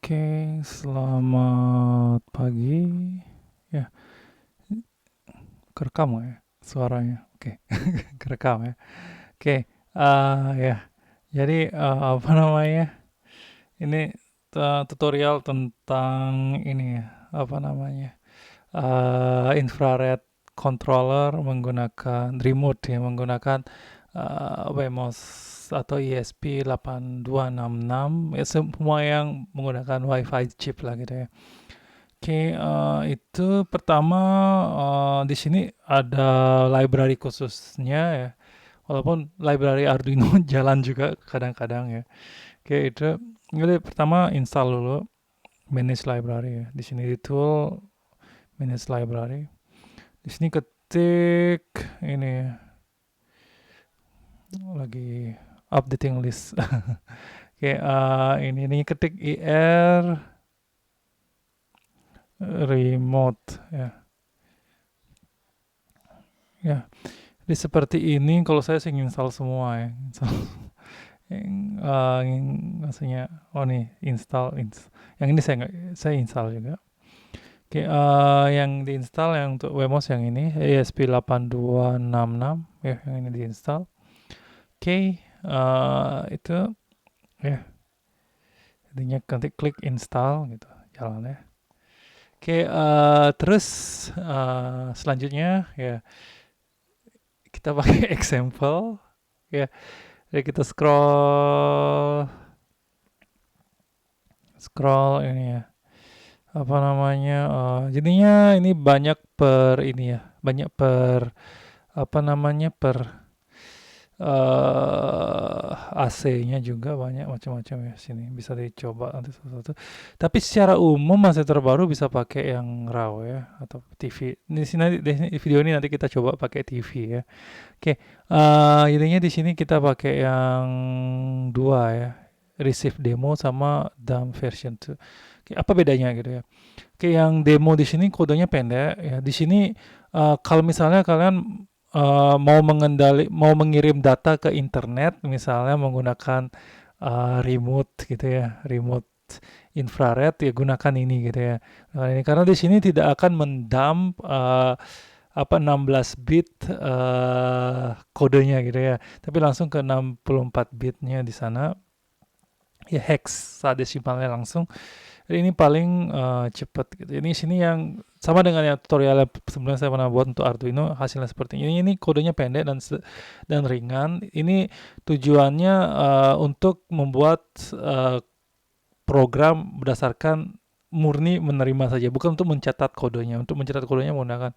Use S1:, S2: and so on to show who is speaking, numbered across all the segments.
S1: Oke, selamat pagi. Ya, kerekam nggak ya suaranya? Oke, kerekam ya. Oke, ya. Jadi apa namanya? Ini tutorial tentang ini ya, apa namanya? Infrared controller menggunakan remote ya, menggunakan Wemos atau ESP8266 ya, semua yang menggunakan WiFi chip lah gitu ya. Oke, itu pertama, di sini ada library khususnya ya, walaupun library Arduino jalan juga kadang-kadang ya. Oke, itu jadi pertama install dulu manage library ya. Di sini di tool manage library. Di sini ketik ini ya, lagi updating list. Oke, ini ketik ir remote ya. Ya, jadi seperti ini kalau saya sih install semua ya. Install yang maksudnya oh nih yang ini saya install juga. Oke, yang diinstal yang untuk Wemos yang ini ESP8266 ya, yang ini diinstal. Oke, itu ya, intinya nanti klik install gitu, jalan ya. Oke, terus selanjutnya ya kita pakai example ya. Jadi kita scroll scroll ini ya, apa namanya, jadinya ini banyak per ini ya, banyak per apa namanya, per AC-nya juga banyak macam-macam ya, sini bisa dicoba nanti satu-satu. Tapi secara umum masih terbaru bisa pakai yang RAW ya atau TV. Di sini di video ini nanti kita coba pakai TV ya. Oke, jadinya di sini kita pakai yang dua ya, receive demo sama dump version 2. Oke, apa bedanya gitu ya? Oke, yang demo di sini kodenya pendek ya. Di sini kalau misalnya kalian mau mengirim data ke internet, misalnya menggunakan remote gitu ya, remote infrared ya, gunakan ini gitu ya. Nah, ini karena di sini tidak akan mendump apa 16 bit kodenya gitu ya, tapi langsung ke 64 bitnya di sana ya, hexadesimalnya langsung. Jadi ini paling cepet gitu. Ini sini yang sama dengan yang tutorial yang sebelumnya saya pernah buat untuk Arduino, hasilnya seperti ini. Ini kodenya pendek dan ringan. Ini tujuannya untuk membuat program berdasarkan murni menerima saja, bukan untuk mencatat kodenya. Untuk mencatat kodenya menggunakan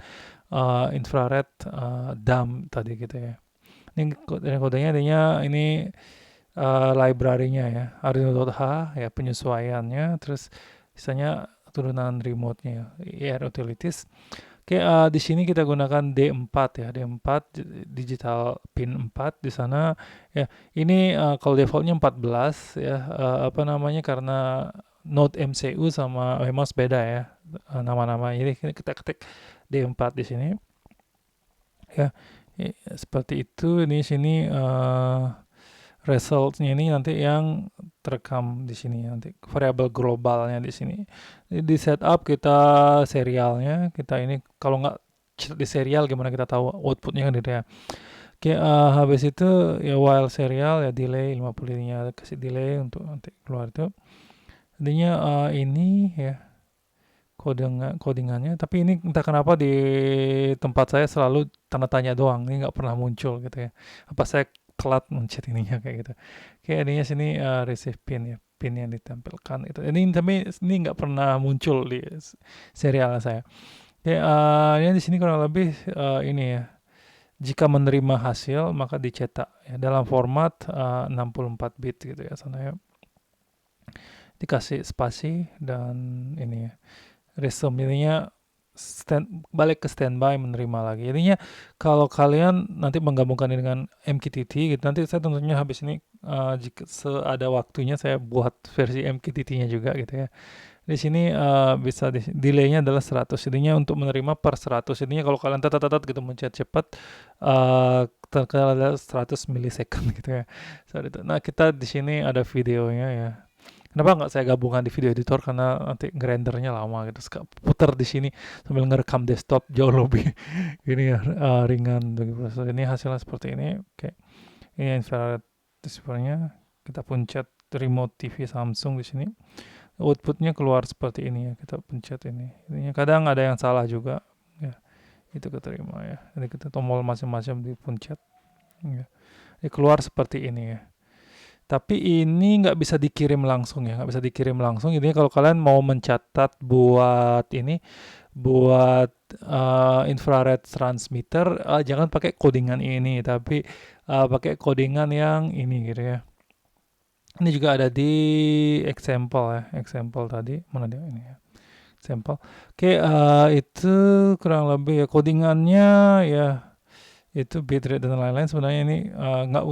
S1: infrared dump tadi gitu ya. Ini kodenya adanya ini library-nya ya, Arduino.h ya, penyesuaiannya, terus misalnya turunan remote-nya ya, IR utilities. Oke, di sini kita gunakan D4 ya, D4 digital pin 4 di sana ya. Ini kalau defaultnya 14 ya, apa namanya, karena Node MCU sama Wemos beda ya, nama-nama. Jadi kita ketik D4 di sini ya. Seperti itu. Ini sini resultnya ini nanti yang terekam di sini, nanti variabel globalnya di sini. Di setup kita serialnya, kita ini kalau nggak di serial gimana kita tahu outputnya kan gitu ya. Oke, habis itu ya while serial ya delay 50 nya, kasih delay untuk nanti keluar itu. Intinya ini ya codingannya, tapi ini entah kenapa di tempat saya selalu tanda tanya doang, ini nggak pernah muncul gitu ya. Apa saya telat mencet ininya kayak gitu. Kayak ininya sini receive pin ya, pin yang ditampilkan itu. Ini tapi ini nggak pernah muncul di serial saya. Kayak ini di sini kurang lebih ini ya. Jika menerima hasil maka dicetak ya dalam format 64 bit gitu ya sana ya. Dikasih spasi dan ini ya, resume ininya balik ke standby, menerima lagi. Jadinya kalau kalian nanti menggabungkan ini dengan MQTT gitu, nanti saya tentunya habis ini jika ada waktunya saya buat versi MQTT-nya juga gitu ya. Di sini bisa delay-nya adalah 100. Jadinya untuk menerima per 100. Jadinya kalau kalian tetat gitu mencet cepat, terkadang ada 100 milisecond gitu ya. Nah, kita di sini ada videonya ya. Kenapa nggak saya gabungkan di video editor, karena nanti ngerendernya lama gitu. Putar di sini sambil ngerekam desktop jauh lebih ini ya, ringan bagi prosesor. Ini hasilnya seperti ini. Oke, ini infrared display-nya. Kita pencet remote TV Samsung di sini. Outputnya keluar seperti ini ya. Kita pencet ini. Ininya kadang ada yang salah juga. Ya, itu keterima ya. Jadi kita tombol macam-macam dipencet. Ya. Ini keluar seperti ini ya. Tapi ini nggak bisa dikirim langsung ya, nggak bisa dikirim langsung. Intinya kalau kalian mau mencatat buat ini, buat infrared transmitter, jangan pakai codingan ini, tapi pakai codingan yang ini gitu ya. Ini juga ada di example ya, example tadi mana dia ini ya, example. Oke, itu kurang lebih ya codingannya ya. Itu bitrate dan lain-lain sebenarnya ini nggak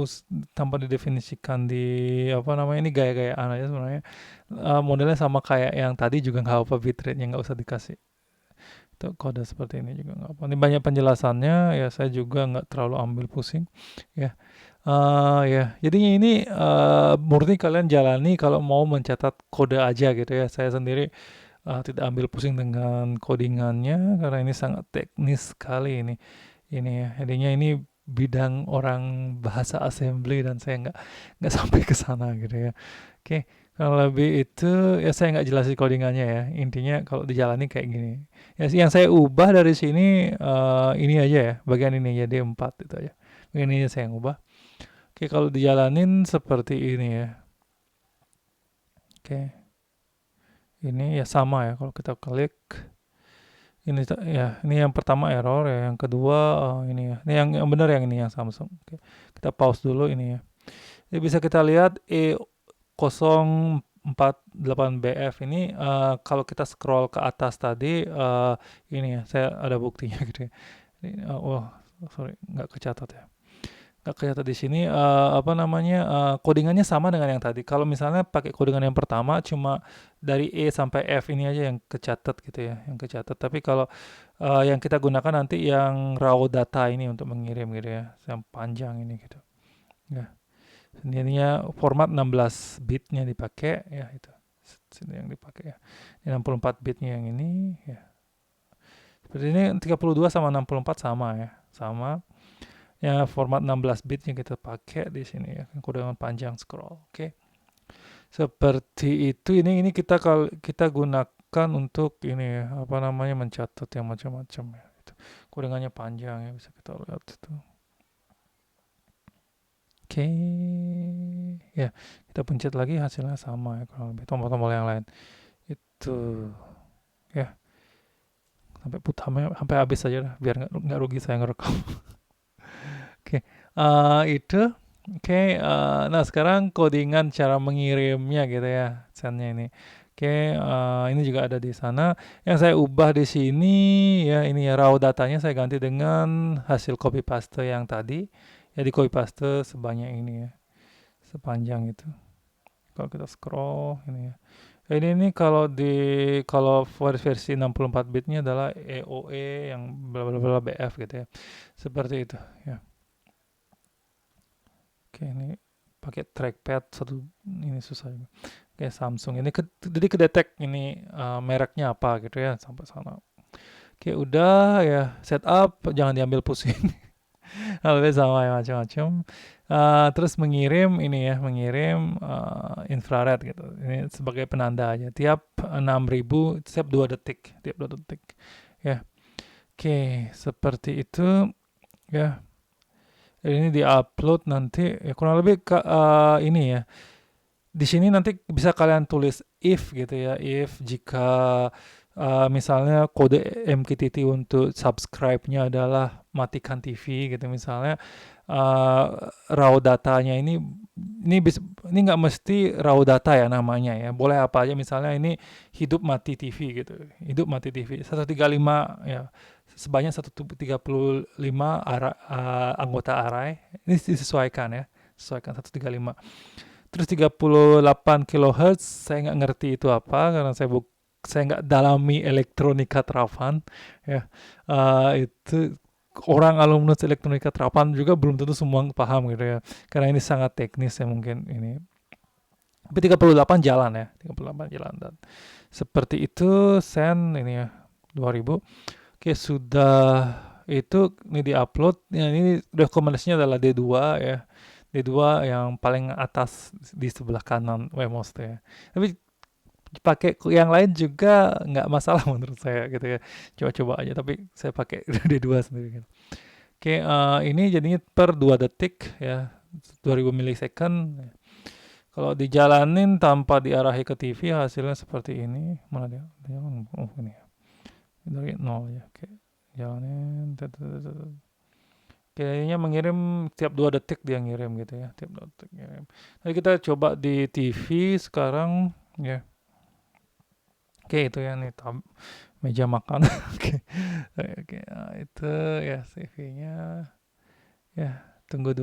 S1: tanpa didefinisikan di apa namanya, ini gaya-gayaan aja sebenarnya. Modelnya sama kayak yang tadi juga nggak apa, bitrate-nya nggak usah dikasih. Itu kode seperti ini juga nggak apa. Ini banyak penjelasannya ya, saya juga nggak terlalu ambil pusing ya. Ya, jadinya ini murni kalian jalani kalau mau mencatat kode aja gitu ya. Saya sendiri tidak ambil pusing dengan codingannya karena ini sangat teknis sekali ini ya. Jadinya ini bidang orang bahasa assembly dan saya nggak sampai ke sana gitu ya. Oke, kalau lebih itu ya saya nggak jelasin codingannya ya. Intinya kalau dijalani kayak gini. Ya, yang saya ubah dari sini ini aja ya, bagian ini ya D4 itu aja. Bagian ini saya yang ubah. Oke, kalau dijalanin seperti ini ya. Oke, ini ya sama ya kalau kita klik. Ini ya, ini yang pertama error ya, yang kedua ini ya. Ini yang benar, yang ini yang Samsung. Oke. Kita pause dulu ini ya. Jadi bisa kita lihat E048BF ini kalau kita scroll ke atas tadi ini ya, saya ada buktinya gitu ya. Ini, sorry, nggak kecatat ya. Nggak kelihatan di sini apa namanya, codingannya sama dengan yang tadi. Kalau misalnya pakai codingan yang pertama cuma dari E sampai F ini aja yang kecatat gitu ya, yang kecatat. Tapi kalau yang kita gunakan nanti yang raw data ini untuk mengirim gitu ya, yang panjang ini gitu. Ya, jadinya format 16 bitnya dipakai ya, itu sini yang dipakai ya. Ini 64 bitnya yang ini ya. Seperti ini 32 sama 64 sama ya, sama. Ya, format 16 bit yang kita pakai di sini ya, kode panjang scroll. Oke. Seperti itu. Ini kita gunakan untuk ini ya, apa namanya, mencatat yang macam-macam ya. Itu. Kodengannya panjang ya, bisa kita lihat itu. Oke. Ya, kita pencet lagi hasilnya sama ya, kurang lebih tombol-tombol yang lain. Itu ya. Sampai habis aja lah, biar nggak rugi saya ngerekam. Oke, itu oke. Nah sekarang codingan cara mengirimnya gitu ya, sendnya ini. Oke, ini juga ada di sana. Yang saya ubah di sini ya, ini ya raw datanya saya ganti dengan hasil copy paste yang tadi. Ya di copy paste sebanyak ini ya, sepanjang itu. Kalau kita scroll ini ya. Ini kalau versi 64 bitnya adalah EOE yang bla bla bla BF gitu ya. Seperti itu ya. Oke, ini pakai trackpad satu, ini susah juga. Oke, Samsung ini jadi kedetek ini mereknya apa gitu ya sampai sana. Oke, udah ya setup, jangan diambil pusing. Lebih sama ya macam-macam. Terus mengirim ini ya, mengirim infrared gitu. Ini sebagai penanda aja. Tiap 6000, tiap 2 detik, tiap 2 detik. Ya. Oke, seperti itu ya. Ini diupload nanti ya, kurang lebih ini ya. Di sini nanti bisa kalian tulis if gitu ya, if jika misalnya kode MQTT untuk subscribe-nya adalah matikan TV gitu misalnya, raw datanya ini nggak mesti raw data ya namanya ya, boleh apa aja, misalnya ini hidup mati TV gitu, hidup mati TV 135 ya, sebanyak 135 anggota array, ini disesuaikan ya, sesuaikan 135. Terus 38 kHz saya nggak ngerti itu apa karena saya nggak dalami elektronika Travan ya. Itu orang alumnus elektronika Travan juga belum tentu semua paham gitu ya, karena ini sangat teknis ya mungkin ini. Tapi 38 jalan ya, 38 jalan. Dan seperti itu send ini ya 2000. Oke, sudah itu ini diupload. Ya, ini rekomendasinya adalah D2 ya. D2 yang paling atas di sebelah kanan Wemos tuh ya. Tapi pakai yang lain juga nggak masalah menurut saya gitu ya. Coba-coba aja, tapi saya pakai D2 sendiri gitu. Oke, ini jadinya per 2 detik ya, 2000 milisecond. Kalau dijalanin tanpa diarahi ke TV hasilnya seperti ini. Mana dia? Oh, ini ya. Dari nol ya. Oke. Jalanin. Kayaknya mengirim tiap 2 detik dia ngirim gitu ya. Tiap 2 detik ngirim. Jadi kita coba di TV sekarang ya. Oke, itu ya nih meja makan. Oke. Oke, nah, itu ya CV-nya. Ya, tunggu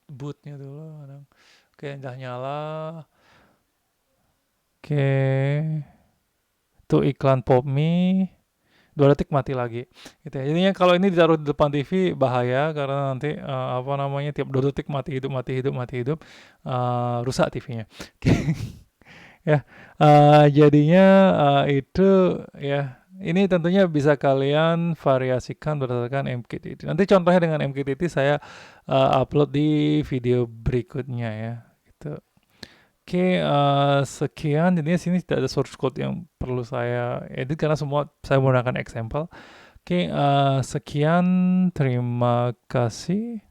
S1: bootnya dulu. Oke, udah nyala. Oke, itu iklan PopMe. 2 detik mati lagi. Gitu ya. Jadinya kalau ini ditaruh di depan TV bahaya karena nanti apa namanya tiap 2 detik mati hidup mati hidup mati hidup, rusak TV-nya. Ya, jadinya itu ya. Ini tentunya bisa kalian variasikan berdasarkan MQTT. Nanti contohnya dengan MQTT saya upload di video berikutnya ya. Gitu. Oke, sekian. Jadinya sini tidak ada source code yang perlu saya edit karena semua saya menggunakan example. Oke, sekian. Terima kasih.